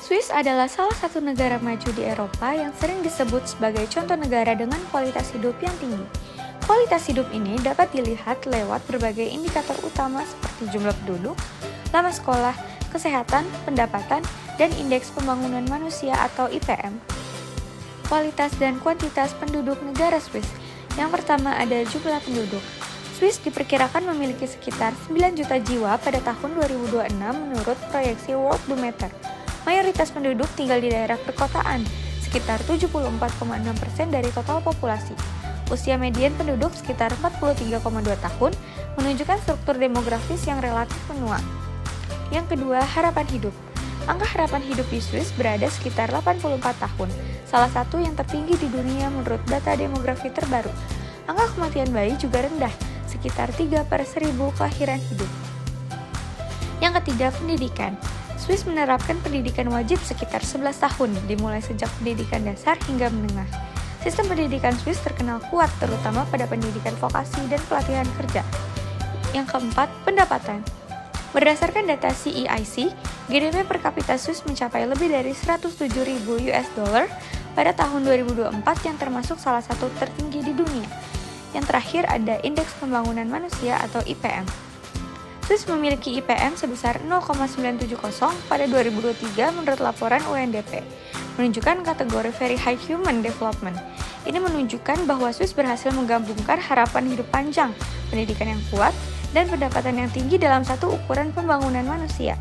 Swiss adalah salah satu negara maju di Eropa yang sering disebut sebagai contoh negara dengan kualitas hidup yang tinggi. Kualitas hidup ini dapat dilihat lewat berbagai indikator utama seperti jumlah penduduk, lama sekolah, kesehatan, pendapatan, dan indeks pembangunan manusia atau IPM. Kualitas dan kuantitas penduduk negara Swiss. Yang pertama ada jumlah penduduk. Swiss diperkirakan memiliki sekitar 9 juta jiwa pada tahun 2026 menurut proyeksi Worldometer. Mayoritas penduduk tinggal di daerah perkotaan, sekitar 74,6% dari total populasi. Usia median penduduk sekitar 43,2 tahun, menunjukkan struktur demografis yang relatif menua. Yang kedua, harapan hidup. Angka harapan hidup di Swiss berada sekitar 84 tahun, salah satu yang tertinggi di dunia menurut data demografi terbaru. Angka kematian bayi juga rendah, sekitar 3/1000 kelahiran hidup. Yang ketiga, pendidikan. Swiss menerapkan pendidikan wajib sekitar 11 tahun, dimulai sejak pendidikan dasar hingga menengah. Sistem pendidikan Swiss terkenal kuat, terutama pada pendidikan vokasi dan pelatihan kerja. Yang keempat, pendapatan. Berdasarkan data CEIC, GDP per kapita Swiss mencapai lebih dari 107.000 US$ pada tahun 2024 yang termasuk salah satu tertinggi di dunia. Yang terakhir ada Indeks Pembangunan Manusia atau IPM. Swiss memiliki IPM sebesar 0,970 pada 2023 menurut laporan UNDP, menunjukkan kategori Very High Human Development. Ini menunjukkan bahwa Swiss berhasil menggabungkan harapan hidup panjang, pendidikan yang kuat, dan pendapatan yang tinggi dalam satu ukuran pembangunan manusia.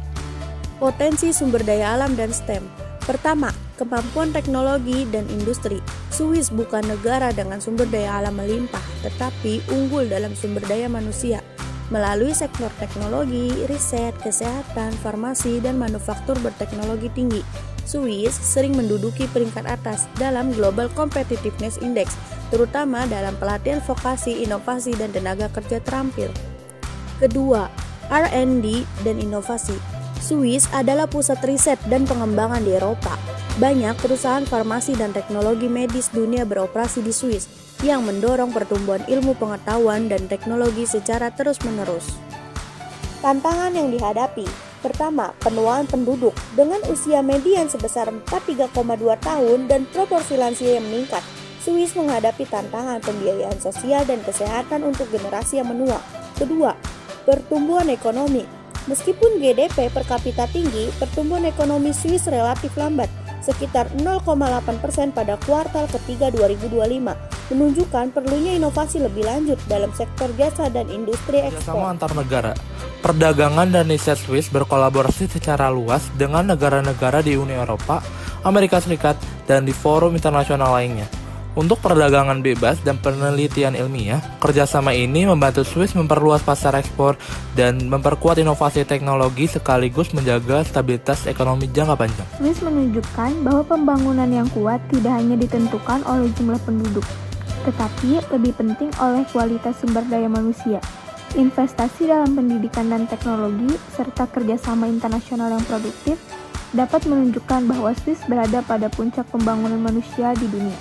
Potensi sumber daya alam dan STEM. Pertama, kemampuan teknologi dan industri. Swiss bukan negara dengan sumber daya alam melimpah, tetapi unggul dalam sumber daya manusia. Melalui sektor teknologi, riset, kesehatan, farmasi, dan manufaktur berteknologi tinggi, Swiss sering menduduki peringkat atas dalam Global Competitiveness Index, terutama dalam pelatihan vokasi, inovasi, dan tenaga kerja terampil. Kedua, R&D dan inovasi. Swiss adalah pusat riset dan pengembangan di Eropa. Banyak perusahaan farmasi dan teknologi medis dunia beroperasi di Swiss, yang mendorong pertumbuhan ilmu pengetahuan dan teknologi secara terus-menerus. Tantangan yang dihadapi. Pertama, penuaan penduduk dengan usia median sebesar 43,2 tahun dan proporsi lansia yang meningkat. Swiss menghadapi tantangan pembiayaan sosial dan kesehatan untuk generasi yang menua. Kedua, pertumbuhan ekonomi. Meskipun GDP per kapita tinggi, pertumbuhan ekonomi Swiss relatif lambat, sekitar 0,8% pada kuartal ketiga 2025, menunjukkan perlunya inovasi lebih lanjut dalam sektor jasa dan industri ekspor. Kerjasama antar negara, perdagangan dan riset Swiss berkolaborasi secara luas dengan negara-negara di Uni Eropa, Amerika Serikat, dan di forum internasional lainnya. Untuk perdagangan bebas dan penelitian ilmiah, kerjasama ini membantu Swiss memperluas pasar ekspor dan memperkuat inovasi teknologi sekaligus menjaga stabilitas ekonomi jangka panjang. Swiss menunjukkan bahwa pembangunan yang kuat tidak hanya ditentukan oleh jumlah penduduk, tetapi lebih penting oleh kualitas sumber daya manusia. Investasi dalam pendidikan dan teknologi, serta kerjasama internasional yang produktif, dapat menunjukkan bahwa Swiss berada pada puncak pembangunan manusia di dunia.